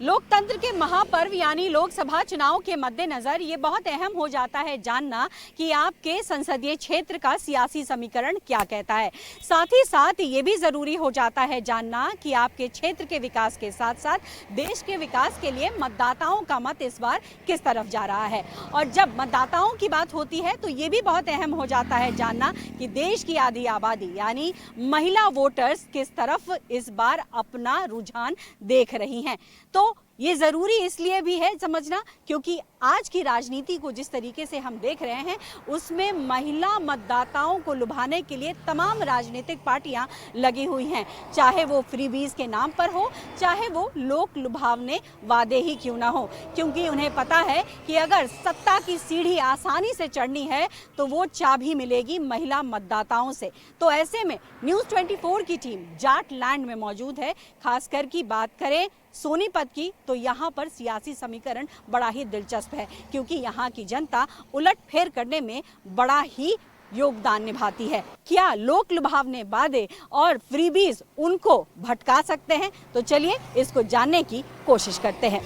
लोकतंत्र के महापर्व यानी लोकसभा चुनाव के मद्देनजर ये बहुत अहम हो जाता है जानना कि आपके संसदीय क्षेत्र का सियासी समीकरण क्या कहता है। साथ ही साथ ये भी जरूरी हो जाता है जानना कि आपके क्षेत्र के विकास के साथ साथ देश के विकास के लिए मतदाताओं का मत इस बार किस तरफ जा रहा है। और जब मतदाताओं की बात होती है तो ये भी बहुत अहम हो जाता है जानना कि देश की आधी आबादी यानी महिला वोटर्स किस तरफ इस बार अपना रुझान देख रही हैं। तो ये ज़रूरी इसलिए भी है समझना क्योंकि आज की राजनीति को जिस तरीके से हम देख रहे हैं उसमें महिला मतदाताओं को लुभाने के लिए तमाम राजनीतिक पार्टियां लगी हुई हैं, चाहे वो फ्रीबीज के नाम पर हो, चाहे वो लोक लुभावने वादे ही क्यों ना हो, क्योंकि उन्हें पता है कि अगर सत्ता की सीढ़ी आसानी से चढ़नी है तो वो चाबी मिलेगी महिला मतदाताओं से। तो ऐसे में न्यूज़ 24 की टीम जाट लैंड में मौजूद है। खासकर की बात करें सोनीपत की तो यहाँ पर सियासी समीकरण बड़ा ही दिलचस्प है क्योंकि यहाँ की जनता उलटफेर करने में बड़ा ही योगदान निभाती है। क्या लोक लुभावने वादे और फ्रीबीज उनको भटका सकते हैं? तो चलिए इसको जानने की कोशिश करते हैं।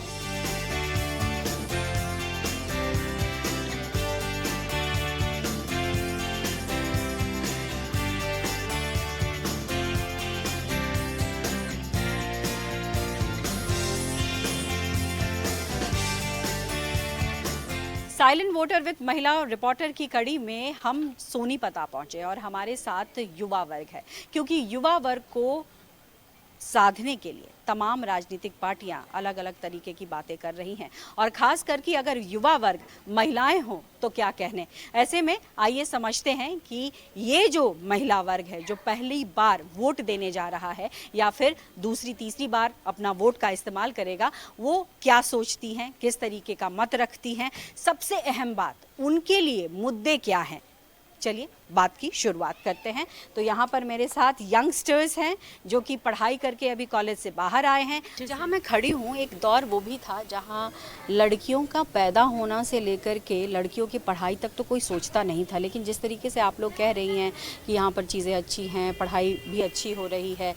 साइलेंट वोटर विद महिला रिपोर्टर की कड़ी में हम सोनीपत आ पहुंचे और हमारे साथ युवा वर्ग है क्योंकि युवा वर्ग को साधने के लिए तमाम राजनीतिक पार्टियां अलग अलग तरीके की बातें कर रही हैं और खास करके अगर युवा वर्ग महिलाएं हों तो क्या कहने। ऐसे में आइए समझते हैं कि ये जो महिला वर्ग है जो पहली बार वोट देने जा रहा है या फिर दूसरी तीसरी बार अपना वोट का इस्तेमाल करेगा वो क्या सोचती हैं, किस तरीके का मत रखती हैं, सबसे अहम बात उनके लिए मुद्दे क्या हैं। चलिए बात की शुरुआत करते हैं। तो यहाँ पर मेरे साथ यंगस्टर्स हैं जो कि पढ़ाई करके अभी कॉलेज से बाहर आए हैं। जहाँ मैं खड़ी हूँ एक दौर वो भी था जहाँ लड़कियों का पैदा होना से लेकर के लड़कियों की पढ़ाई तक तो कोई सोचता नहीं था, लेकिन जिस तरीके से आप लोग कह रही हैं कि यहाँ पर चीज़ें अच्छी हैं, पढ़ाई भी अच्छी हो रही है,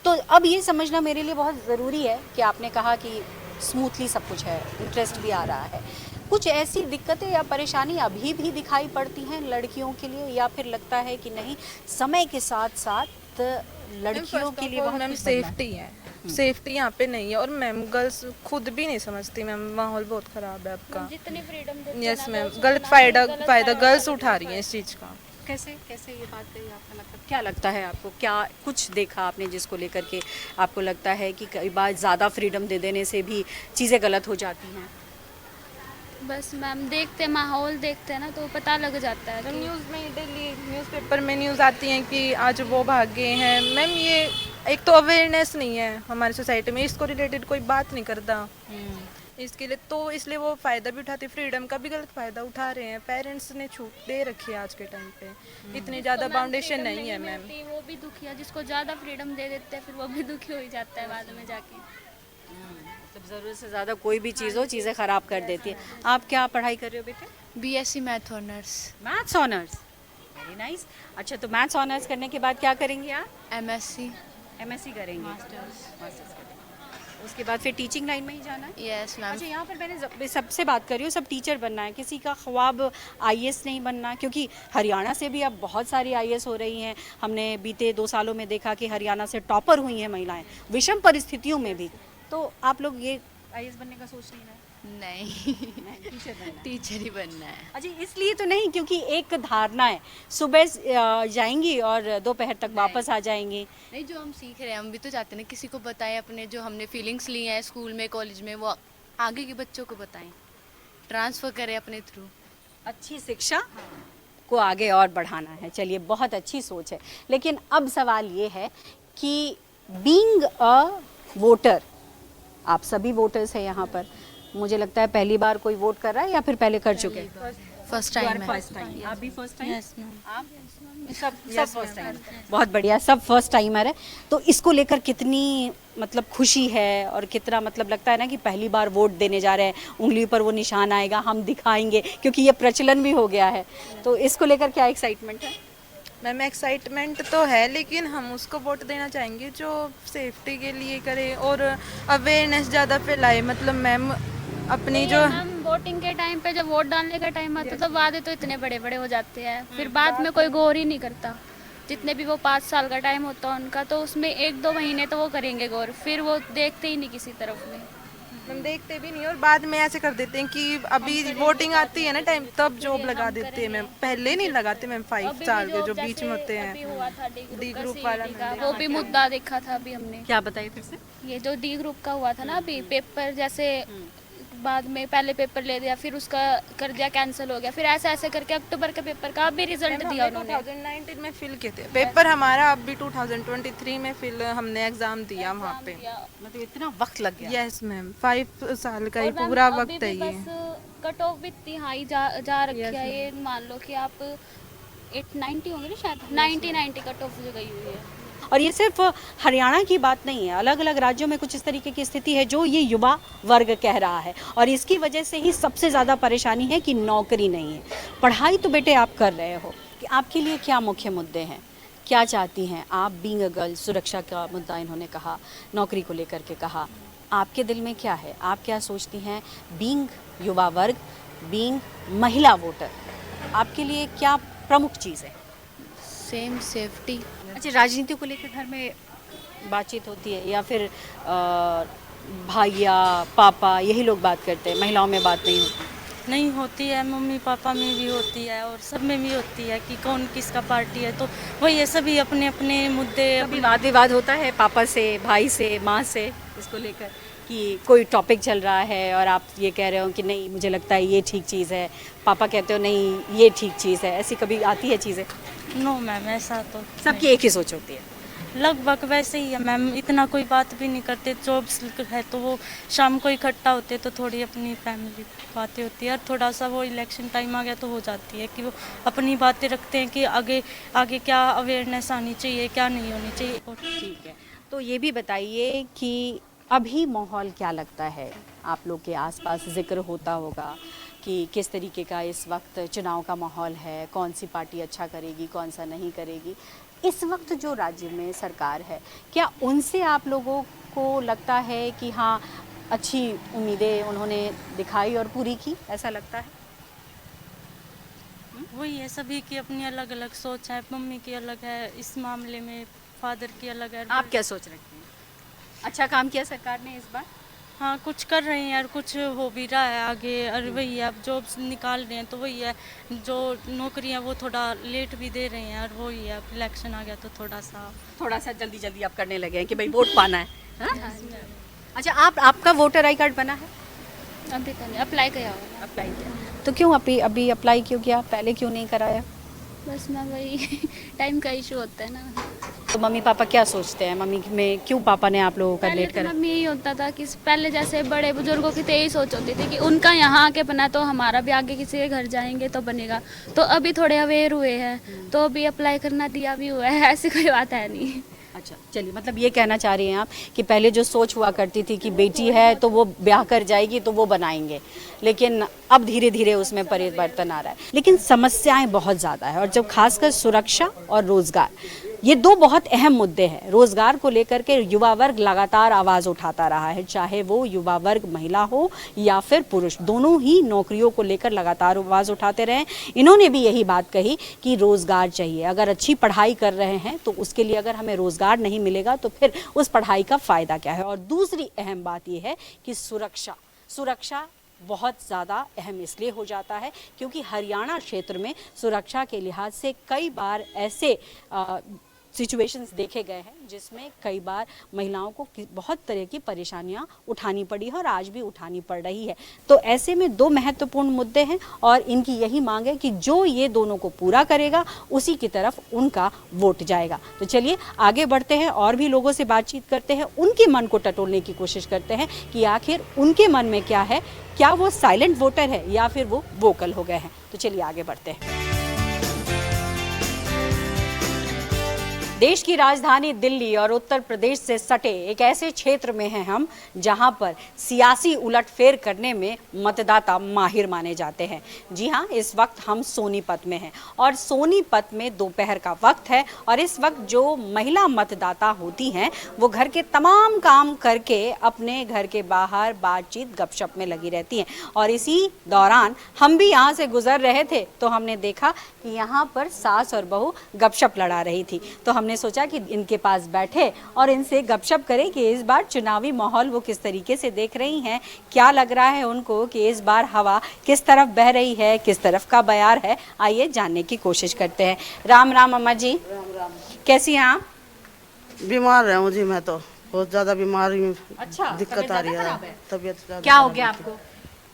तो अब ये समझना मेरे लिए बहुत ज़रूरी है कि आपने कहा कि स्मूथली सब कुछ है, इंटरेस्ट भी आ रहा है, कुछ ऐसी दिक्कतें या परेशानी अभी भी दिखाई पड़ती हैं लड़कियों के लिए या फिर लगता है कि नहीं समय के साथ साथ लड़कियों के लिए बहुत सेफ्टी है, सेफ्टी यहाँ पे नहीं है और मैम गर्ल्स खुद भी नहीं समझती मैम, माहौल बहुत ख़राब है आपका। जितनी फ्रीडम देते यस मैम, गलत फायदा गर्ल्स उठा रही हैं इस चीज़ का। कैसे कैसे ये बात कही आपका मतलब क्या लगता है आपको, क्या कुछ देखा आपने जिसको लेकर के आपको लगता है कि कई बार ज़्यादा फ्रीडम दे देने से भी चीज़ें गलत हो जाती हैं? बस मैम देखते माहौल देखते हैं ना तो पता लग जाता है। न्यूज़ में डेली न्यूज़पेपर में न्यूज़ आती हैं कि आज वो भाग गए हैं। मैम ये एक तो अवेयरनेस नहीं है हमारी सोसाइटी में, इसको रिलेटेड कोई बात नहीं करता इसके लिए, तो इसलिए वो फ़ायदा भी उठाते, फ्रीडम का भी गलत फ़ायदा उठा रहे हैं। पेरेंट्स ने छूट दे रखी है आज के टाइम पे, इतनी ज़्यादा बाउंडेशन नहीं है मैम। वो भी दुखी है, जिसको ज़्यादा फ्रीडम दे देते हैं फिर वो भी दुखी हो ही जाता है बाद में जाके। ज़रूरत से ज़्यादा कोई भी चीज़ हो चीज़ें ख़राब कर देती है। आप क्या पढ़ाई कर रहे हो बेटे? BSc math honours. Maths honours, very nice. अच्छा तो मैथ्स ऑनर्स करने के बाद क्या करेंगे आप? MSc करेंगे, मास्टर्स करेंगे, उसके बाद फिर टीचिंग लाइन में ही जाना है? Yes ma'am. अच्छा यहाँ पर मैंने सबसे बात कर रही हूँ, सब टीचर बनना है, किसी का ख्वाब IAS नहीं बनना, क्योंकि हरियाणा से भी अब बहुत सारी IAS हो रही हैं। हमने बीते 2 सालों में देखा कि हरियाणा से टॉपर हुई हैं महिलाएं विषम परिस्थितियों में भी। तो आप लोग ये IAS बनने का सोच नहीं रहे? नहीं टीचर ही बनना है। अच्छा इसलिए तो नहीं क्योंकि एक धारणा है सुबह जाएंगी और दोपहर तक वापस आ जाएंगी। नहीं, जो हम सीख रहे हैं हम भी तो चाहते हैं किसी को बताएं, अपने जो हमने फीलिंग्स ली हैं स्कूल में कॉलेज में वो आगे के बच्चों को बताएं, ट्रांसफ़र करें अपने थ्रू। अच्छी शिक्षा को आगे और बढ़ाना है। चलिए बहुत अच्छी सोच है, लेकिन अब सवाल ये है कि बीइंग अ वोटर, आप सभी वोटर्स हैं यहाँ पर, मुझे लगता है पहली बार कोई वोट कर रहा है या फिर पहले कर चुके हैं? First time. आप भी फर्स्ट टाइम? Yes ma'am. आप सब फर्स्ट टाइम। बहुत बढ़िया, सब फर्स्ट टाइमर है। तो इसको लेकर कितनी मतलब खुशी है और कितना मतलब लगता है ना कि पहली बार वोट देने जा रहे हैं, उंगली पर वो निशान आएगा, हम दिखाएंगे, क्योंकि ये प्रचलन भी हो गया है। तो इसको लेकर क्या एक्साइटमेंट है? मैम एक्साइटमेंट तो है, लेकिन हम उसको वोट देना चाहेंगे जो सेफ्टी के लिए करे और अवेयरनेस ज़्यादा फैलाए। मतलब मैम अपनी जो हम वोटिंग के टाइम पे जब वोट डालने का टाइम आता है तो वादे तो इतने बड़े बड़े हो जाते हैं, फिर बाद में कोई गौर ही नहीं करता। जितने भी वो 5 साल का टाइम होता है उनका, तो उसमें 1-2 महीने तो वो करेंगे गौर, फिर वो देखते ही नहीं किसी तरफ में। हम देखते भी नहीं और बाद में ऐसे कर देते हैं कि अभी वोटिंग आती है ना टाइम, तब जॉब लगा देते हैं मैम। पहले नहीं लगाते मैम, 5 साल के जो बीच में होते अभी हैं। हुआ था डी ग्रुप वाला का, वो भी मुद्दा देखा था अभी हमने। क्या बताइए फिर से? ये जो डी ग्रुप का हुआ था ना अभी, पेपर जैसे बाद में पहले पेपर ले दिया, फिर उसका कर दिया कैंसिल हो गया, फिर ऐसे ऐसे करके अक्टूबर के पेपर का भी रिजल्ट दिया उन्होंने। 2019 में फिल किए थे पेपर हमारा, अब भी 2023 में फिल हमने एग्जाम दिया वहाँ पे। मतलब इतना वक्त लग गया? यस मैम, 5 साल का ही और मैम पूरा अभी वक्त है भी ये। बस कट ऑफ भी इतनी हाई जा रखी है, ये मान लो कि आप 890 होंगे ना शायद, 90 कट ऑफ गई हुई है। और ये सिर्फ हरियाणा की बात नहीं है, अलग अलग राज्यों में कुछ इस तरीके की स्थिति है जो ये युवा वर्ग कह रहा है, और इसकी वजह से ही सबसे ज़्यादा परेशानी है कि नौकरी नहीं है। पढ़ाई तो बेटे आप कर रहे हो, कि आपके लिए क्या मुख्य मुद्दे हैं, क्या चाहती हैं आप? बीइंग अ गर्ल, सुरक्षा का मुद्दा इन्होंने कहा, नौकरी को लेकर के कहा, आपके दिल में क्या है? आप क्या सोचती हैं बीइंग युवा वर्ग, बीइंग महिला वोटर, आपके लिए क्या प्रमुख चीज़ है? Same safety. अच्छा, राजनीति को लेकर घर में बातचीत होती है या फिर भाइया पापा यही लोग बात करते हैं, महिलाओं में बात नहीं होती? नहीं होती है, मम्मी पापा में भी होती है और सब में भी होती है कि कौन किसका पार्टी है, तो वही है, सभी अपने अपने मुद्दे। कभी वाद विवाद होता है पापा से, भाई से, माँ से इसको लेकर कि कोई टॉपिक चल रहा है और आप ये कह रहे हो कि नहीं मुझे लगता है ये ठीक चीज़ है, पापा कहते हो नहीं ये ठीक चीज़ है, ऐसी कभी आती है चीज़ें? नो मैम, ऐसा तो सबकी एक ही सोच होती है? लगभग वैसे ही है मैम, इतना कोई बात भी नहीं करते। जॉब्स है तो वो शाम को इकट्ठा होते तो थोड़ी अपनी फैमिली बातें होती है, और थोड़ा सा वो इलेक्शन टाइम आ गया तो हो जाती है कि वो अपनी बातें रखते हैं कि आगे आगे क्या अवेयरनेस आनी चाहिए, क्या नहीं होनी चाहिए। ठीक है, तो ये भी बताइए कि अभी माहौल क्या लगता है आप लोग के आसपास? जिक्र होता होगा कि किस तरीके का इस वक्त चुनाव का माहौल है, कौन सी पार्टी अच्छा करेगी, कौन सा नहीं करेगी। इस वक्त जो राज्य में सरकार है, क्या उनसे आप लोगों को लगता है कि हाँ अच्छी उम्मीदें उन्होंने दिखाई और पूरी की, ऐसा लगता है? वही है, सभी की अपनी अलग अलग सोच है, मम्मी की अलग है इस मामले में, फादर की अलग है। आप क्या सोच रखते हैं? अच्छा काम किया सरकार ने इस बार? हाँ, कुछ कर रहे हैं और कुछ हो भी रहा है आगे, और वही है, अब जॉब्स निकाल रहे हैं तो वही है, जो नौकरियां वो थोड़ा लेट भी दे रहे हैं, और वही है, अब इलेक्शन आ गया तो थोड़ा सा जल्दी जल्दी आप करने लगे हैं कि भाई वोट पाना है, हाँ? अच्छा, आपका वोटर आई कार्ड बना है? अभी तो नहीं, अप्लाई किया हुआ। अप्लाई किया तो क्यों अभी अप्लाई क्यों किया, पहले क्यों नहीं कराया? बस मैं वही टाइम का इशू होता है ना। तो मम्मी पापा क्या सोचते हैं, मम्मी में क्यों पापा ने आप लोगों का पहले लेट तो करा? मम्मी यही होता था कि पहले जैसे बड़े बुजुर्गों की तो यही सोच होती थी कि उनका यहाँ आके बना तो हमारा भी आगे किसी के घर जाएंगे तो बनेगा। तो अभी थोड़े अवेयर हुए हैं तो अभी अप्लाई करना दिया भी हुआ है, ऐसी कोई बात है नहीं। अच्छा चलिए, मतलब ये कहना चाह रही हैं आप कि पहले जो सोच हुआ करती थी कि बेटी है तो वो ब्याह कर जाएगी तो वो बनाएंगे, लेकिन अब धीरे धीरे उसमें परिवर्तन आ रहा है। लेकिन समस्याएं बहुत ज़्यादा है, और जब खासकर सुरक्षा और रोजगार, ये दो बहुत अहम मुद्दे हैं। रोजगार को लेकर के युवा वर्ग लगातार आवाज़ उठाता रहा है, चाहे वो युवा वर्ग महिला हो या फिर पुरुष, दोनों ही नौकरियों को लेकर लगातार आवाज़ उठाते रहे। इन्होंने भी यही बात कही कि रोजगार चाहिए, अगर अच्छी पढ़ाई कर रहे हैं तो उसके लिए अगर हमें रोजगार नहीं मिलेगा तो फिर उस पढ़ाई का फ़ायदा क्या है। और दूसरी अहम बात यह है कि सुरक्षा बहुत ज़्यादा अहम इसलिए हो जाता है क्योंकि हरियाणा क्षेत्र में सुरक्षा के लिहाज से कई बार ऐसे सिचुएशंस देखे गए हैं जिसमें कई बार महिलाओं को बहुत तरह की परेशानियां उठानी पड़ी है और आज भी उठानी पड़ रही है। तो ऐसे में दो महत्वपूर्ण मुद्दे हैं और इनकी यही मांग है कि जो ये दोनों को पूरा करेगा उसी की तरफ उनका वोट जाएगा। तो चलिए आगे बढ़ते हैं और भी लोगों से बातचीत करते हैं, उनके मन को टटोलने की कोशिश करते हैं कि आखिर उनके मन में क्या है, क्या वो साइलेंट वोटर है या फिर वो वोकल हो गए हैं। तो चलिए आगे बढ़ते हैं। देश की राजधानी दिल्ली और उत्तर प्रदेश से सटे एक ऐसे क्षेत्र में हैं हम जहां पर सियासी उलटफेर करने में मतदाता माहिर माने जाते हैं। जी हां, इस वक्त हम सोनीपत में हैं और सोनीपत में दोपहर का वक्त है और इस वक्त जो महिला मतदाता होती हैं वो घर के तमाम काम करके अपने घर के बाहर बातचीत गपशप में लगी रहती हैं। और इसी दौरान हम भी यहाँ से गुजर रहे थे तो हमने देखा कि यहाँ पर सास और बहू गपशप लड़ा रही थी। तो हमने सोचा कि इनके पास बैठे और इनसे गपशप करें कि इस बार चुनावी माहौल वो किस तरीके से देख रही हैं, क्या लग रहा है उनको कि इस बार हवा किस तरफ बह रही है, किस तरफ का बयार है। आइए जानने की कोशिश करते हैं। राम राम अम्मा जी। राम राम। कैसी हैं आप? बीमार हूँ जी, मैं तो बहुत ज्यादा बीमार हूँ। अच्छा, दिक्कत आ रही तबीयत है, तबीयत ज्यादा क्या हो खराब गया है। आपको?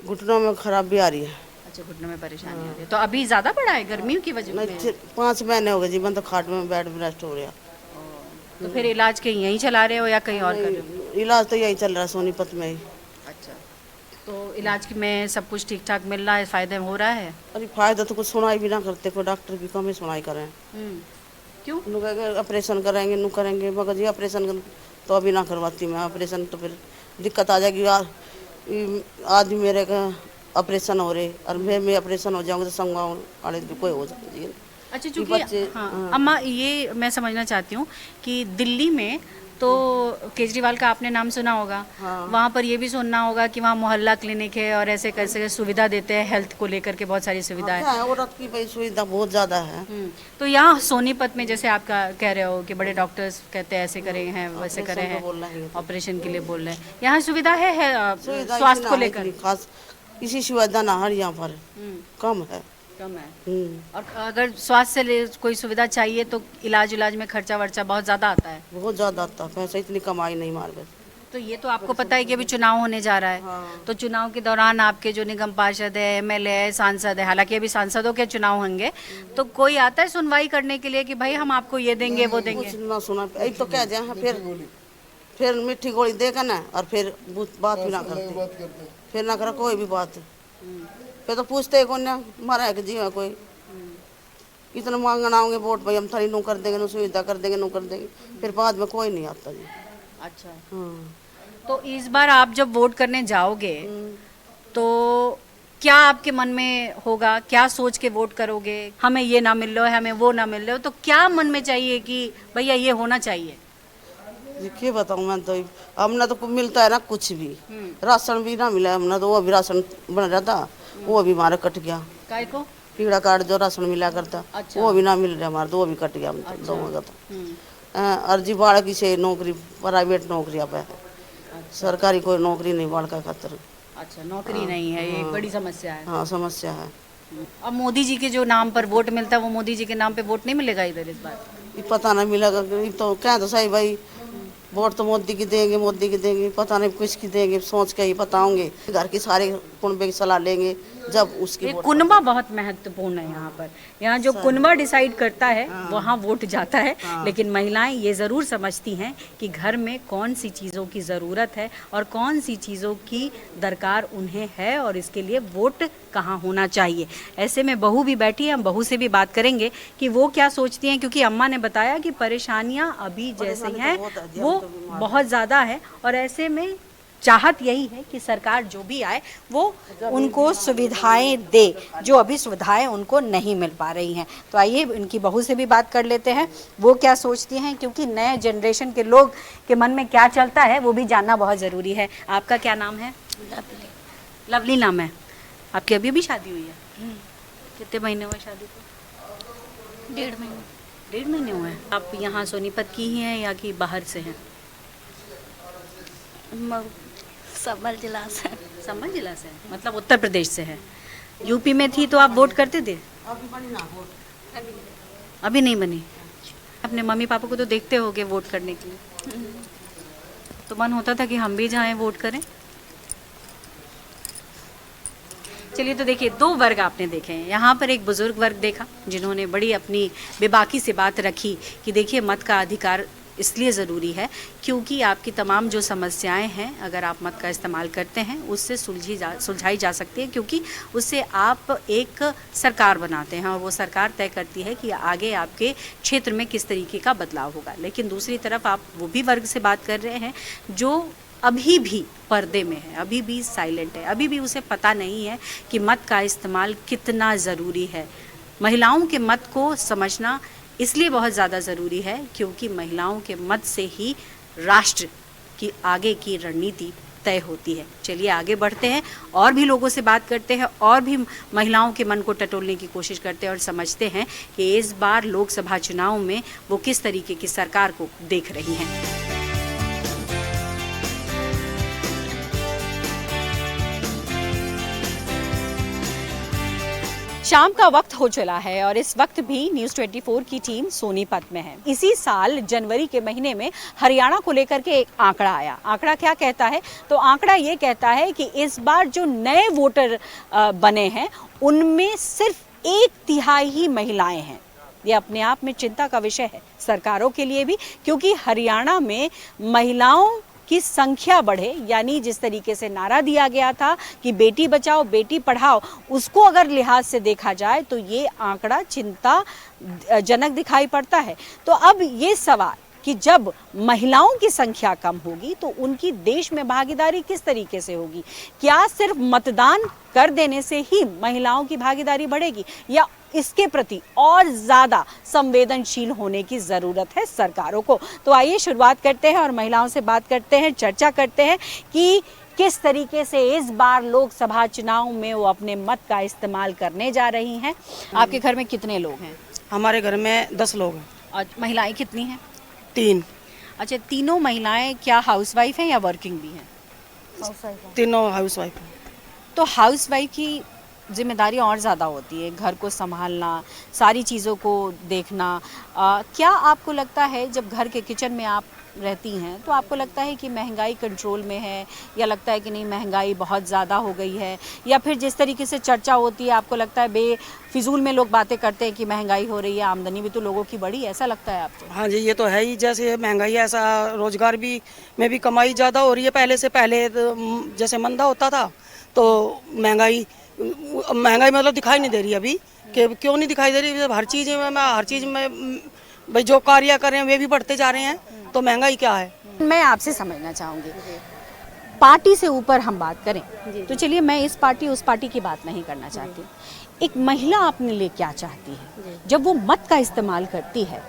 घुटनों में खराबी आ रही है। अच्छा, घुटनों में परेशानी आ रही है। तो अभी ज्यादा बड़ा है गर्मियों की वजह नहीं, से? 5 महीने हो गए जी, मैं तो खाट में बेड में रेस्ट हो रहा। तो फिर इलाज के यहीं चला रहे हो या कहीं और कर रहे हो? इलाज तो यही चल रहा है सोनीपत में ही। अच्छा, तो इलाज में सब कुछ ठीक ठाक मिल रहा है, फायदे हो रहा है? अरे फायदा तो कुछ सुनाई भी ना करते, कोई डॉक्टर भी कम ही सुनाई करें। क्यों? नु कहेंगे ऑपरेशन करेंगे, नु करेंगे, मगर जी ऑपरेशन तो अभी ना करवाती मैं। ऑपरेशन तो फिर दिक्कत आ जाएगी। आज भी मेरे का ऑपरेशन हो रहे और मैं ऑपरेशन हो जाऊंगा तो संगवा वाले कोई हो जाएगी। अच्छा, चूंकि हाँ, अम्मा ये मैं समझना चाहती हूँ कि दिल्ली में तो केजरीवाल का आपने नाम सुना होगा। हाँ। वहाँ पर ये भी सुनना होगा कि वहाँ मोहल्ला क्लिनिक है और ऐसे कैसे सुविधा देते हैं, हेल्थ को लेकर के बहुत सारी सुविधाएं। क्या है, औरत की भाई सुविधा बहुत ज्यादा है। तो यहाँ सोनीपत में जैसे आप कह रहे हो कि बड़े डॉक्टर्स कहते हैं ऐसे करे हैं वैसे करे ऑपरेशन हैं, को बोल रहे हैं। ऑपरेशन के लिए बोल रहे हैं। यहाँ सुविधा है सुविधा स्वास्थ्य इतना को है लेकर? इतनी खास इसी सुविधा ना हर यहाँ पर कम है। कम है। हम्म, और अगर स्वास्थ्य से कोई सुविधा चाहिए तो इलाज में खर्चा वर्चा बहुत ज़्यादा आता है। बहुत ज्यादा आता है, पैसा इतनी कमाई नहीं मार बस। तो ये तो आपको पता है कि अभी चुनाव होने जा रहा है। हाँ। तो चुनाव के दौरान आपके जो निगम पार्षद है, एमएलए है, सांसद है, हालांकि अभी सांसदों के चुनाव होंगे, तो कोई आता है सुनवाई करने के लिए कि भाई हम आपको ये देंगे वो देंगे? कुछ ना सुना, एक तो कह जाए फिर मीठी गोली देगा ना और फिर बात भी ना करते, फिर ना करा कोई भी बात। फिर तो पूछते कौन ना मारा है कि जी है कोई, इतना मांगना होंगे वोट भाई हम थारी नू कर देंगे, नू सुविधा कर देंगे, नू कर देंगे, फिर बाद में कोई नहीं आता जी। अच्छा, हाँ। तो इस बार आप जब वोट करने जाओगे तो क्या आपके मन में होगा, क्या सोच के वोट करोगे? हमें ये ना मिल रहा है, हमें वो ना मिल रहा है, तो क्या मन में चाहिए कि भैया ये होना चाहिए? जी क्या बताऊँ मैं, तो हमने तो मिलता है ना कुछ भी, राशन भी ना मिला हमने तो, वो भी राशन बन रहा था वो भी हमारा कट गया। काय को? पीड़ा कार्ड जो राशन मिला करता अच्छा। वो भी ना मिल रहा हमारा तो, वो भी कट गया हम तो दोनों का तो। अर्जी बाढ़ से नौकरी, प्राइवेट नौकरी अब है, सरकारी कोई नौकरी नहीं बाढ़ का खातर। अच्छा, नौकरी नहीं है, ये एक बड़ी समस्या है। हाँ समस्या है। अब मोदी जी के जो नाम पर वोट मिलता है वो मोदी जी के नाम पे वोट नहीं मिलेगा इधर इस बार? ये पता नहीं मिलेगा तो क्या तो सही भाई, वोट तो मोदी की देंगे, मोदी की देंगे, पता नहीं किसकी देंगे, सोच के ही बताओगे। घर की सारे कुनबे की सलाह लेंगे जब उसकी ये वोट। कुनबा बहुत महत्वपूर्ण है यहाँ पर। यहाँ जो कुनबा डिसाइड करता है वहाँ वोट जाता है। लेकिन महिलाएं ये ज़रूर समझती हैं कि घर में कौन सी चीज़ों की ज़रूरत है और कौन सी चीज़ों की दरकार उन्हें है और इसके लिए वोट कहाँ होना चाहिए। ऐसे में बहू भी बैठी है, हम बहू से भी बात करेंगे कि वो क्या सोचती हैं, क्योंकि अम्मा ने बताया कि परेशानियाँ अभी जैसे हैं वो बहुत ज़्यादा है और ऐसे में चाहत यही है कि सरकार जो भी आए वो उनको सुविधाएं दे, जो अभी सुविधाएं उनको नहीं मिल पा रही हैं। तो आइए इनकी बहू से भी बात कर लेते हैं, वो क्या सोचती हैं, क्योंकि नए जनरेशन के लोग के मन में क्या चलता है वो भी जानना बहुत ज़रूरी है। आपका क्या नाम है? लवली। लवली नाम है आपकी। अभी शादी हुई है? कितने महीने हुए शादी को? 1.5 महीने। 1.5 महीने हुए हैं। आप यहाँ सोनीपत की ही हैं या कि बाहर से हैं? संभल जिला से। संभल जिला से है, मतलब उत्तर प्रदेश से है। यूपी में थी तो आप वोट करते थे? अभी नहीं बनी। अपने मम्मी पापा को तो देखते होगे वोट करने के लिए, तो मन होता था कि हम भी जाएं वोट करें। चलिए, तो देखिए 2 वर्ग आपने देखे हैं। यहाँ पर एक बुजुर्ग वर्ग देखा जिन्होंने बड़ी अपनी बेबाकी से बात रखी कि देखिए मत का अधिकार इसलिए ज़रूरी है क्योंकि आपकी तमाम जो समस्याएं हैं अगर आप मत का इस्तेमाल करते हैं उससे सुलझाई जा सकती है, क्योंकि उससे आप एक सरकार बनाते हैं और वो सरकार तय करती है कि आगे आपके क्षेत्र में किस तरीके का बदलाव होगा। लेकिन दूसरी तरफ आप वो भी वर्ग से बात कर रहे हैं जो अभी भी पर्दे में है, अभी भी साइलेंट है, अभी भी उसे पता नहीं है कि मत का इस्तेमाल कितना ज़रूरी है। महिलाओं के मत को समझना इसलिए बहुत ज़्यादा ज़रूरी है क्योंकि महिलाओं के मत से ही राष्ट्र की आगे की रणनीति तय होती है। चलिए आगे बढ़ते हैं और भी लोगों से बात करते हैं और भी महिलाओं के मन को टटोलने की कोशिश करते हैं और समझते हैं कि इस बार लोकसभा चुनाव में वो किस तरीके की सरकार को देख रही हैं। शाम का वक्त हो चला है और इस वक्त भी न्यूज़ 24 की टीम सोनीपत में है। इसी साल जनवरी के महीने में हरियाणा को लेकर के एक आंकड़ा आया। आंकड़ा क्या कहता है? तो आंकड़ा ये कहता है कि इस बार जो नए वोटर बने हैं उनमें सिर्फ 1/3 ही महिलाएं हैं। ये अपने आप में चिंता का विषय है सरकारों के लिए भी, क्योंकि हरियाणा में महिलाओं की संख्या बढ़े, यानी जिस तरीके से नारा दिया गया था कि बेटी बचाओ बेटी पढ़ाओ, उसको अगर लिहाज से देखा जाए तो ये आंकड़ा चिंताजनक दिखाई पड़ता है। तो अब ये सवाल कि जब महिलाओं की संख्या कम होगी तो उनकी देश में भागीदारी किस तरीके से होगी? क्या सिर्फ मतदान कर देने से ही महिलाओं की भागीदारी बढ़ेगी या इसके प्रति और ज़्यादा संवेदनशील होने की ज़रूरत है सरकारों को? तो आइए शुरुआत करते हैं और महिलाओं से बात करते हैं, चर्चा करते हैं कि किस तरीके से इस बार लोकसभा चुनाव में वो अपने मत का इस्तेमाल करने जा रही हैं। आपके घर में कितने लोग हैं? हमारे घर में 10 लोग हैं। और महिलाएं कितनी हैं? 3। अच्छा, तीनों महिलाएं क्या हाउसवाइफ हैं या वर्किंग भी हैं? तीनों हाउसवाइफ हैं। तो हाउसवाइफ की जिम्मेदारी और ज़्यादा होती है, घर को संभालना, सारी चीज़ों को देखना। क्या आपको लगता है जब घर के किचन में आप रहती हैं तो आपको लगता है कि महंगाई कंट्रोल में है या लगता है कि नहीं महंगाई बहुत ज़्यादा हो गई है, या फिर जिस तरीके से चर्चा होती है आपको लगता है बेफिजूल में लोग बातें करते हैं कि महंगाई हो रही है, आमदनी भी तो लोगों की बढ़ी, ऐसा लगता है आपको? हाँ जी, ये तो है ही। जैसे महंगाई है ऐसा रोजगार भी में भी कमाई ज़्यादा हो रही है। पहले से पहले जैसे मंदा होता था तो महंगाई मतलब दिखाई नहीं दे रही अभी। कि क्यों नहीं दिखाई दे रही? हर चीज़ में भाई जो कार्य कर रहे हैं वे भी बढ़ते जा रहे हैं, तो महंगाई क्या है? मैं आपसे समझना चाहूँगी, पार्टी से ऊपर हम बात करें तो चलिए, मैं इस पार्टी उस पार्टी की बात नहीं करना चाहती। एक महिला अपने लिए क्या चाहती है? जब वो मत का इस्तेमाल करती है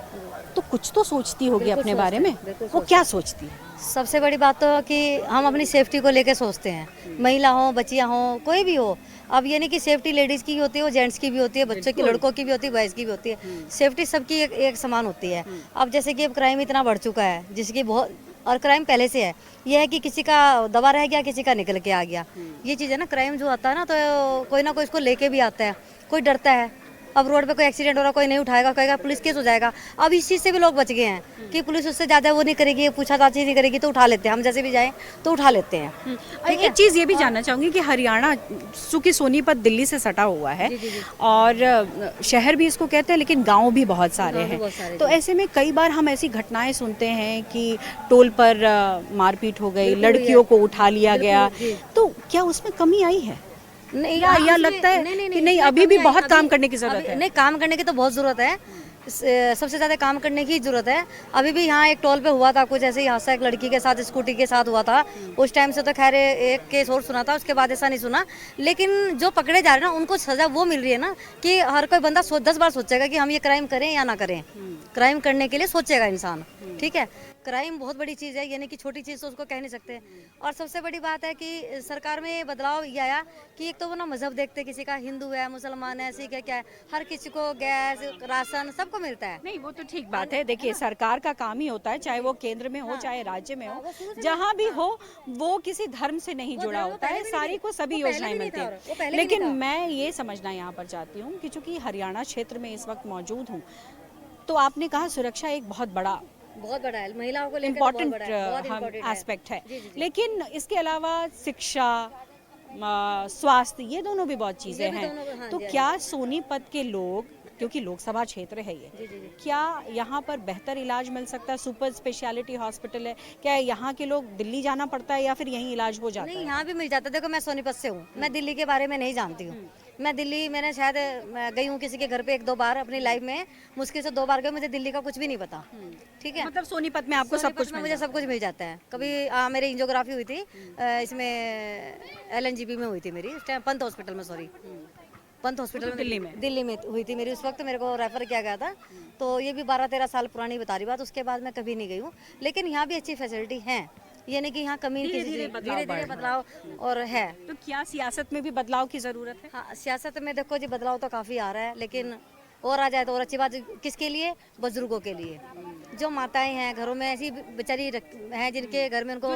तो कुछ तो सोचती होगी अपने बारे में। वो क्या सोचती है? सबसे बड़ी बात तो कि हम अपनी सेफ्टी को लेकर सोचते हैं, महिला हो, बच्चियां हो, कोई भी हो। अब ये नहीं कि सेफ्टी लेडीज़ की होती है, वो जेंट्स की भी होती है, बच्चों की, लड़कों की भी होती है, बॉयज़ की भी होती है। सेफ्टी सबकी एक समान होती है। अब जैसे कि अब क्राइम इतना बढ़ चुका है जिसकी बहुत, और क्राइम पहले से है, ये है कि किसी का दबा रह गया, किसी का निकल के आ गया। ये चीज़ है ना, क्राइम जो आता है ना तो कोई इसको लेके भी आता है, कोई डरता है। अब रोड पे कोई एक्सीडेंट हो रहा, कोई नहीं उठाएगा, कहेगा पुलिस केस हो जाएगा। अब इस चीज़ से भी लोग बच गए हैं कि पुलिस उससे ज़्यादा वो नहीं करेगी, पूछताछ नहीं करेगी, तो उठा लेते हैं। हम जैसे भी जाएं तो उठा लेते हैं। एक चीज़ ये भी जानना चाहूँगी कि हरियाणा चूँकि सोनीपत दिल्ली से सटा हुआ है और शहर भी इसको कहते हैं, लेकिन गाँव भी बहुत सारे हैं। तो ऐसे में कई बार हम ऐसी घटनाएं सुनते हैं कि टोल पर मारपीट हो गई, लड़कियों को उठा लिया गया, तो क्या उसमें कमी आई है? नहीं, या लगता है कि नहीं अभी भी बहुत काम करने की जरूरत है? नहीं, काम करने की तो बहुत ज़रूरत है, सबसे ज़्यादा काम करने की ज़रूरत है। अभी भी यहाँ एक टोल पे हुआ था कुछ ऐसे ही हादसा, एक लड़की के साथ स्कूटी के साथ हुआ था। उस टाइम से तो खैर एक केस और सुना था, उसके बाद ऐसा नहीं सुना। लेकिन जो पकड़े जा रहे हैं ना उनको सज़ा वो मिल रही है ना, कि हर कोई बंदा 10 बार सोचेगा कि हम ये क्राइम करें या ना करें। क्राइम करने के लिए सोचेगा इंसान, ठीक है। क्राइम बहुत बड़ी चीज़ है, यानी कि छोटी चीज़ तो उसको कह नहीं सकते। और सबसे बड़ी बात है कि सरकार में बदलाव ये आया कि एक तो वो ना मजहब देखते, किसी का हिंदू है, मुसलमान है, सिख है, क्या है, हर किसी को गैस, राशन सबको मिलता है। नहीं, वो तो ठीक बात है। देखिए, सरकार का काम ही होता है, चाहे वो केंद्र में हो चाहे राज्य में हो, जहाँ भी हो, वो किसी धर्म से नहीं जुड़ा होता है, सारी को सभी योजनाएं मिलती हैं। लेकिन मैं ये समझना यहाँ पर चाहती हूँ कि चूंकि हरियाणा क्षेत्र में इस वक्त मौजूद हूँ, तो आपने कहा सुरक्षा एक बहुत बड़ा है, महिलाओं को इम्पोर्टेंट एस्पेक्ट है। लेकिन इसके अलावा शिक्षा, स्वास्थ्य, ये दोनों भी बहुत चीज़ें हैं। तो क्या सोनीपत के लोग क्योंकि लोकसभा क्षेत्र है ये, क्या यहाँ पर बेहतर इलाज मिल सकता है? सुपर स्पेशलिटी हॉस्पिटल है, क्या यहाँ के लोग दिल्ली जाना पड़ता है या फिर यहीं इलाज हो जाता नहीं, है? यहाँ भी मिल जाता है। देखो मैं सोनीपत से हूँ, मैं दिल्ली के बारे में नहीं जानती हूँ। मैं दिल्ली, मैंने शायद मैं गई हूँ किसी के घर पे 1-2 बार अपनी लाइफ में, मुश्किल से 2 बार गई, मुझे दिल्ली का कुछ भी नहीं पता। ठीक है, मतलब सोनीपत में आपको सब कुछ में मुझे सब कुछ मिल जाता है। कभी मेरी एंजियोग्राफी हुई थी इसमें LNGP में हुई थी मेरी, उस टाइम पंत हॉस्पिटल में, सॉरी पंत हॉस्पिटल में दिल्ली में हुई थी मेरी। उस वक्त मेरे को रेफर किया गया था, तो ये भी 12-13 साल पुरानी बता रही बात। उसके बाद मैं कभी नहीं गई हूँ, लेकिन यहाँ भी अच्छी फैसिलिटी है, ये नहीं कि यहाँ कमी, धीरे-धीरे बदलाव और है। तो क्या सियासत में भी बदलाव की जरूरत है? हाँ, सियासत में देखो जी बदलाव तो काफ़ी आ रहा है, लेकिन और आ जाए तो और अच्छी बात। किसके लिए? बुजुर्गों के लिए। जो माताएं हैं घरों में, ऐसी बेचारी हैं जिनके घर में उनको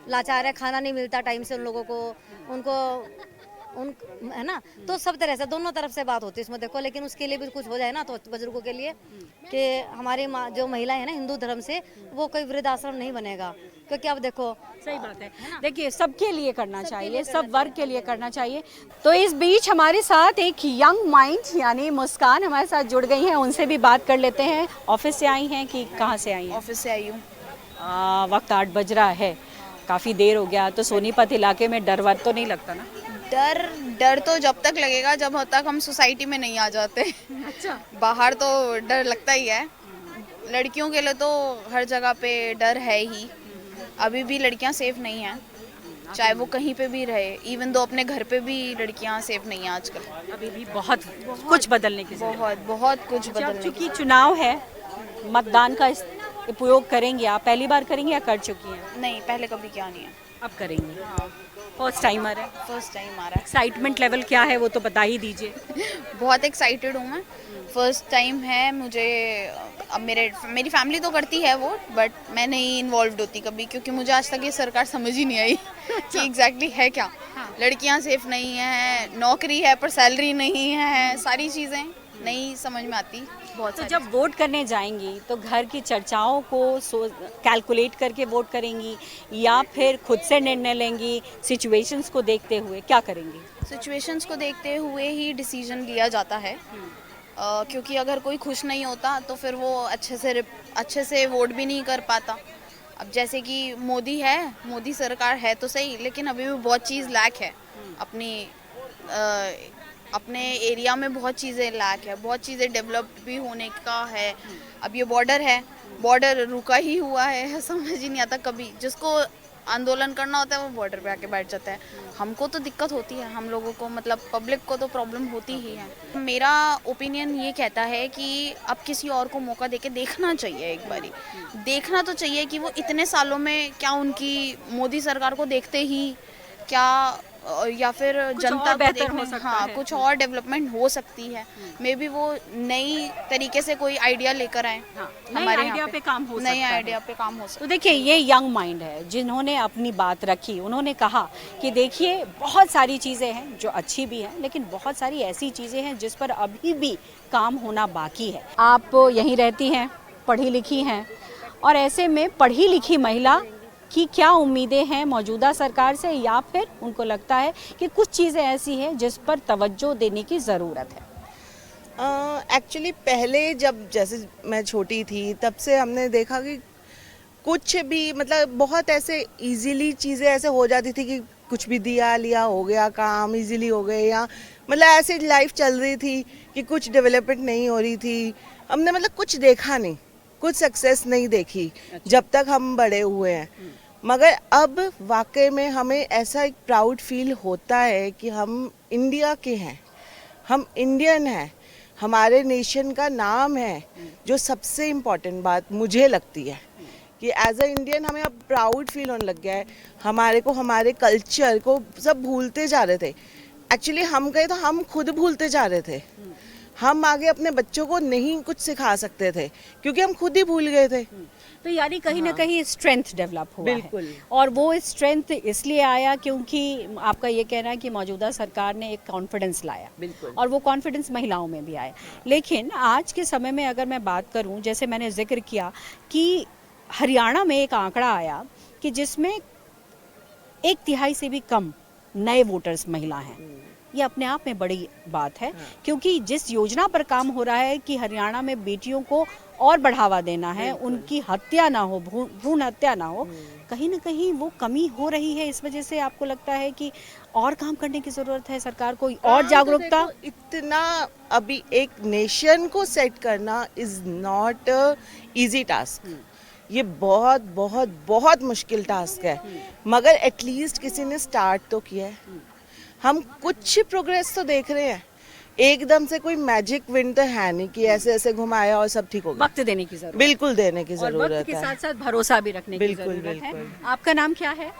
लाचार है, खाना नहीं मिलता टाइम से उन लोगों को, उन है ना, तो सब तरह से दोनों तरफ से बात होती है इसमें देखो। लेकिन उसके लिए भी कुछ हो जाए ना, तो बुजुर्गों के लिए कि हमारी जो महिलाएं हैं ना हिंदू धर्म से, वो कोई वृद्धाश्रम नहीं बनेगा। क्योंकि अब देखो, सही बात है, देखिए सबके लिए करना चाहिए, सब वर्ग के लिए करना चाहिए। तो इस बीच हमारे साथ एक यंग माइंड यानी मुस्कान हमारे साथ जुड़ गई हैं, उनसे भी बात कर लेते हैं। ऑफिस से आई हैं कि कहाँ से आई हैं? ऑफिस से आई हूँ। वक्त 8 बज रहा है, काफ़ी देर हो गया, तो सोनीपत इलाके में डर वर तो नहीं लगता ना? डर तो जब तक लगेगा जब तक हम सोसाइटी में नहीं आ जाते। अच्छा, बाहर तो डर लगता ही है। लड़कियों के लिए तो हर जगह पे डर है ही। अभी भी लड़कियां सेफ नहीं हैं, चाहे वो कहीं पे भी रहे। इवन दो अपने घर पे भी लड़कियां सेफ नहीं हैं आजकल। अभी भी बहुत कुछ बदलने की जरूरत बहुत कुछ है। बदलने की। चूंकि चुनाव है, मतदान का उपयोग करेंगे आप? पहली बार करेंगे या कर चुकी हैं? नहीं, पहले कभी क्या नहीं है। अब करेंगे, फर्स्ट टाइमर है। फर्स्ट टाइम आ रहा एक्साइटमेंट लेवल क्या है वो तो बता ही दीजिए। है। बहुत एक्साइटेड हूँ मैं। फर्स्ट टाइम है मुझे। अब मेरी फैमिली तो करती है वोट, बट मैं नहीं इन्वॉल्व होती कभी, क्योंकि मुझे आज तक ये सरकार समझ ही नहीं आई कि एग्जैक्टली है क्या। लड़कियां सेफ नहीं हैं, नौकरी है पर सैलरी नहीं है, सारी चीज़ें नहीं समझ में आती। बहुत तो जब वोट करने जाएंगी तो घर की चर्चाओं को कैलकुलेट करके वोट करेंगी या फिर खुद से निर्णय लेंगी? सिचुएशंस को देखते हुए क्या करेंगी? सिचुएशंस को देखते हुए ही डिसीजन लिया जाता है। क्योंकि अगर कोई खुश नहीं होता तो फिर वो अच्छे से वोट भी नहीं कर पाता। अब जैसे कि मोदी सरकार है तो सही, लेकिन अभी भी बहुत चीज़ लैक है। अपने एरिया में बहुत चीज़ें लैक है, बहुत चीज़ें डेवलप्ड भी होने का है। अब ये बॉर्डर रुका ही हुआ है, समझ ही नहीं आता। कभी जिसको आंदोलन करना होता है वो बॉर्डर पे आके बैठ जाता है। हमको तो दिक्कत होती है, हम लोगों को, मतलब पब्लिक को तो प्रॉब्लम होती ही है। मेरा ओपिनियन ये कहता है कि अब किसी और को मौका देके देखना चाहिए। एक बारी देखना तो चाहिए कि वो इतने सालों में क्या उनकी मोदी सरकार को देखते ही क्या, या फिर जनता को देखने, हाँ कुछ और डेवलपमेंट हो सकती है। मे बी वो नई तरीके से कोई आइडिया लेकर आए। हमारे आइडिया पे काम हो सकता है। नए आइडिया पे काम हो सकता है। तो देखिए ये यंग माइंड है जिन्होंने अपनी बात रखी। उन्होंने कहा कि देखिए बहुत सारी चीज़ें हैं जो अच्छी भी हैं, लेकिन बहुत सारी ऐसी चीज़ें हैं जिस पर अभी भी काम होना बाकी है। आप यहीं रहती हैं, पढ़ी लिखी हैं, और ऐसे में पढ़ी लिखी महिला की क्या उम्मीदें हैं मौजूदा सरकार से, या फिर उनको लगता है कि कुछ चीज़ें ऐसी हैं जिस पर तवज्जो देने की ज़रूरत है? एक्चुअली पहले जब जैसे मैं छोटी थी तब से हमने देखा कि कुछ भी मतलब बहुत ऐसे इजीली चीज़ें ऐसे हो जाती थी कि कुछ भी दिया लिया हो गया, काम इजीली हो गए, या मतलब ऐसी लाइफ चल रही थी कि कुछ डेवलपमेंट नहीं हो रही थी। हमने मतलब कुछ देखा नहीं, कुछ सक्सेस नहीं देखी जब तक हम बड़े हुए हैं। मगर अब वाकई में हमें ऐसा एक प्राउड फील होता है कि हम इंडिया के हैं, हम इंडियन हैं, हमारे नेशन का नाम है। जो सबसे इम्पोर्टेंट बात मुझे लगती है कि एज अ इंडियन हमें अब प्राउड फील होने लग गया है। हमारे को, हमारे कल्चर को सब भूलते जा रहे थे। एक्चुअली हम गए तो हम खुद भूलते जा रहे थे। हम आगे अपने बच्चों को नहीं कुछ सिखा सकते थे क्योंकि हम खुद ही भूल गए थे। तो यानी कहीं ना कहीं स्ट्रेंथ डेवलप हुआ बिल्कुल। है, और वो स्ट्रेंथ इसलिए आया क्योंकि आपका ये कहना है कि मौजूदा सरकार ने एक कॉन्फिडेंस लाया, बिल्कुल। और वो कॉन्फिडेंस महिलाओं में भी आया। लेकिन आज के समय में अगर मैं बात करूं, जैसे मैंने जिक्र किया कि हरियाणा में एक आंकड़ा आया कि जिसमें 1/3 से भी कम नए वोटर्स महिला हैं, ये अपने आप में बड़ी बात है, क्योंकि जिस योजना पर काम हो रहा है कि हरियाणा में बेटियों को और बढ़ावा देना है, उनकी हत्या ना हो, भ्रूण हत्या ना हो, कहीं ना कहीं वो कमी हो रही है। इस वजह से आपको लगता है कि और काम करने की जरूरत है सरकार को, और जागरूकता? इतना अभी एक नेशन को सेट करना इज नॉट इजी टास्क। ये बहुत बहुत बहुत मुश्किल टास्क है, मगर एटलीस्ट किसी ने स्टार्ट तो किया है। हम कुछ प्रोग्रेस तो देख रहे हैं। एकदम से कोई मैजिक विंड तो है नहीं कि ऐसे ऐसे घुमाया और सब ठीक हो गया। वक्त देने की जरूरत, बिल्कुल देने की और जरूरत वक्त के है। साथ साथ भरोसा भी रखने की बिल्कुल, जरूरत है। बिल्कुल। आपका नाम क्या है?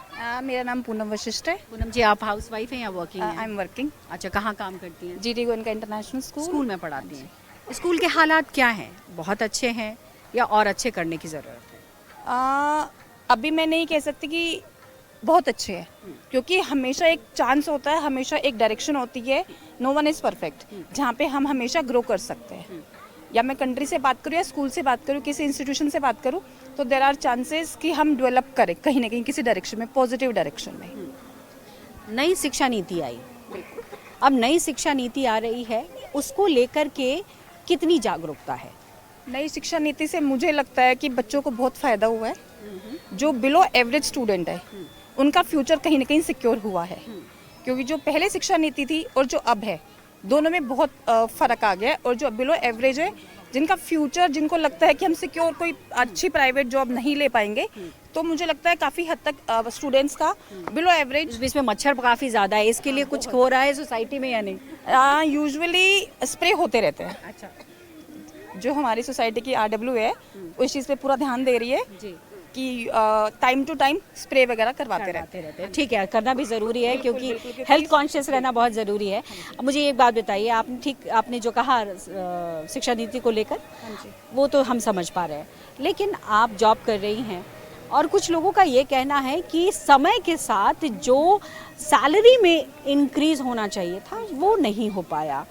मेरा नाम पूनम वशिष्ठ है। पूनम जी, आप हाउस वाइफ हैं या वर्किंग हैं? आई एम वर्किंग अच्छा, कहाँ काम करती हैं? जीटी गोयनका इंटरनेशनल स्कूल में पढ़ाती हैं। स्कूल के हालात क्या हैं? बहुत अच्छे हैं या और अच्छे करने की ज़रूरत है? अभी मैं नहीं कह सकती कि बहुत अच्छे हैं, क्योंकि हमेशा एक चांस होता है, हमेशा एक डायरेक्शन होती है। नो वन इज़ परफेक्ट, जहाँ पे हम हमेशा ग्रो कर सकते हैं। या मैं कंट्री से बात करूँ या स्कूल से बात करूँ, किसी इंस्टीट्यूशन से बात करूँ, तो देर आर चांसेस कि हम डेवलप करें कहीं ना कहीं किसी डायरेक्शन में, पॉजिटिव डायरेक्शन में। नई शिक्षा नीति आई, अब नई शिक्षा नीति आ रही है, उसको लेकर के कितनी जागरूकता है? नई शिक्षा नीति से मुझे लगता है कि बच्चों को बहुत फ़ायदा हुआ है। जो बिलो एवरेज स्टूडेंट है उनका फ्यूचर कहीं ना कहीं सिक्योर हुआ है, क्योंकि जो पहले शिक्षा नीति थी और जो अब है, दोनों में बहुत फ़र्क आ गया है। और जो बिलो एवरेज है, जिनका फ्यूचर, जिनको लगता है कि हम सिक्योर कोई अच्छी प्राइवेट जॉब नहीं ले पाएंगे, तो मुझे लगता है काफ़ी हद तक स्टूडेंट्स का बिलो एवरेज। इसमें मच्छर काफ़ी ज़्यादा है, इसके लिए कुछ हो रहा है सोसाइटी में या नहीं? यूजुअली स्प्रे होते रहते हैं। अच्छा, जो हमारी सोसाइटी की RW है, उस चीज़ पे पूरा ध्यान दे रही है जी, कि टाइम टू टाइम स्प्रे वगैरह करवाते रहते हैं। ठीक है, करना भी ज़रूरी है, क्योंकि हेल्थ कॉन्शियस रहना बहुत ज़रूरी है। अब मुझे एक बात बताइए, आपने जो कहा शिक्षा नीति को लेकर, वो तो हम समझ पा रहे हैं, लेकिन आप जॉब कर रही हैं और कुछ लोगों का ये कहना है कि समय के साथ जो सैलरी में इंक्रीज़ होना चाहिए था वो नहीं हो पाया।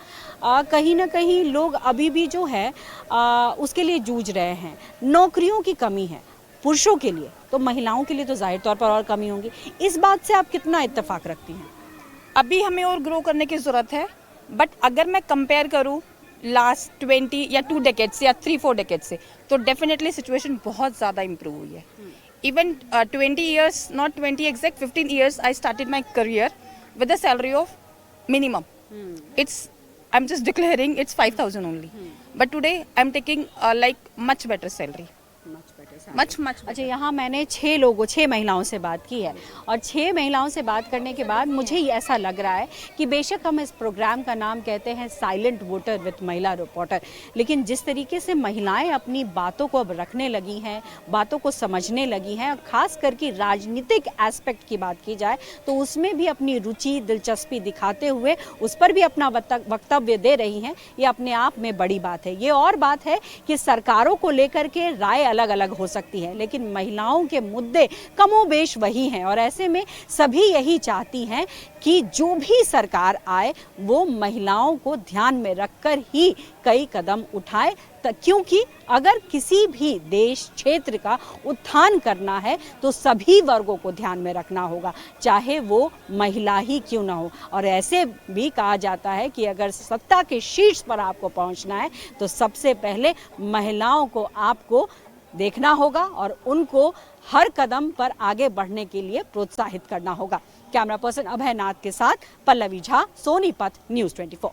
कहीं ना कहीं लोग अभी भी जो है उसके लिए जूझ रहे हैं। नौकरियों की कमी है पुरुषों के लिए, तो महिलाओं के लिए तो जाहिर तौर पर और कमी होगी। इस बात से आप कितना इत्तेफाक रखती हैं? अभी हमें और ग्रो करने की ज़रूरत है, बट अगर मैं कंपेयर करूँ लास्ट 20 या 2 डेकेड या 3-4 डेकेड से, तो डेफिनेटली सिचुएशन बहुत ज़्यादा इम्प्रूव हुई है। Even 20 years, not 20 exact, 15 years I started my career with a salary of minimum. I'm just declaring it's 5,000 only. But today I'm taking like much better salary. Much अच्छा, यहाँ मैंने 6 महिलाओं से बात की है, और 6 महिलाओं से बात करने के बाद मुझे ऐसा लग रहा है कि बेशक हम इस प्रोग्राम का नाम कहते हैं साइलेंट वोटर विद महिला रिपोर्टर, लेकिन जिस तरीके से महिलाएं अपनी बातों को अब रखने लगी हैं, बातों को समझने लगी हैं, और ख़ास करके राजनीतिक एस्पेक्ट की बात की जाए तो उसमें भी अपनी रुचि, दिलचस्पी दिखाते हुए उस पर भी अपना वक्तव्य दे रही हैं, ये अपने आप में बड़ी बात है। ये और बात है कि सरकारों को लेकर के राय अलग अलग हो सकती है, लेकिन महिलाओं के मुद्दे कमोबेश वही हैं, और ऐसे में सभी यही चाहती हैं कि जो भी सरकार आए वो महिलाओं को ध्यान में रखकर ही कई कदम उठाए, क्योंकि अगर किसी भी देश क्षेत्र का उत्थान करना है तो सभी वर्गों को ध्यान में रखना होगा, चाहे वो महिला ही क्यों ना हो। और ऐसे भी कहा जाता है कि अगर सत्ता के शीर्ष पर आपको पहुंचना है तो सबसे पहले महिलाओं को आपको देखना होगा और उनको हर कदम पर आगे बढ़ने के लिए प्रोत्साहित करना होगा। कैमरा पर्सन अभय नाथ के साथ पल्लवी झा, सोनीपत, न्यूज़ 24।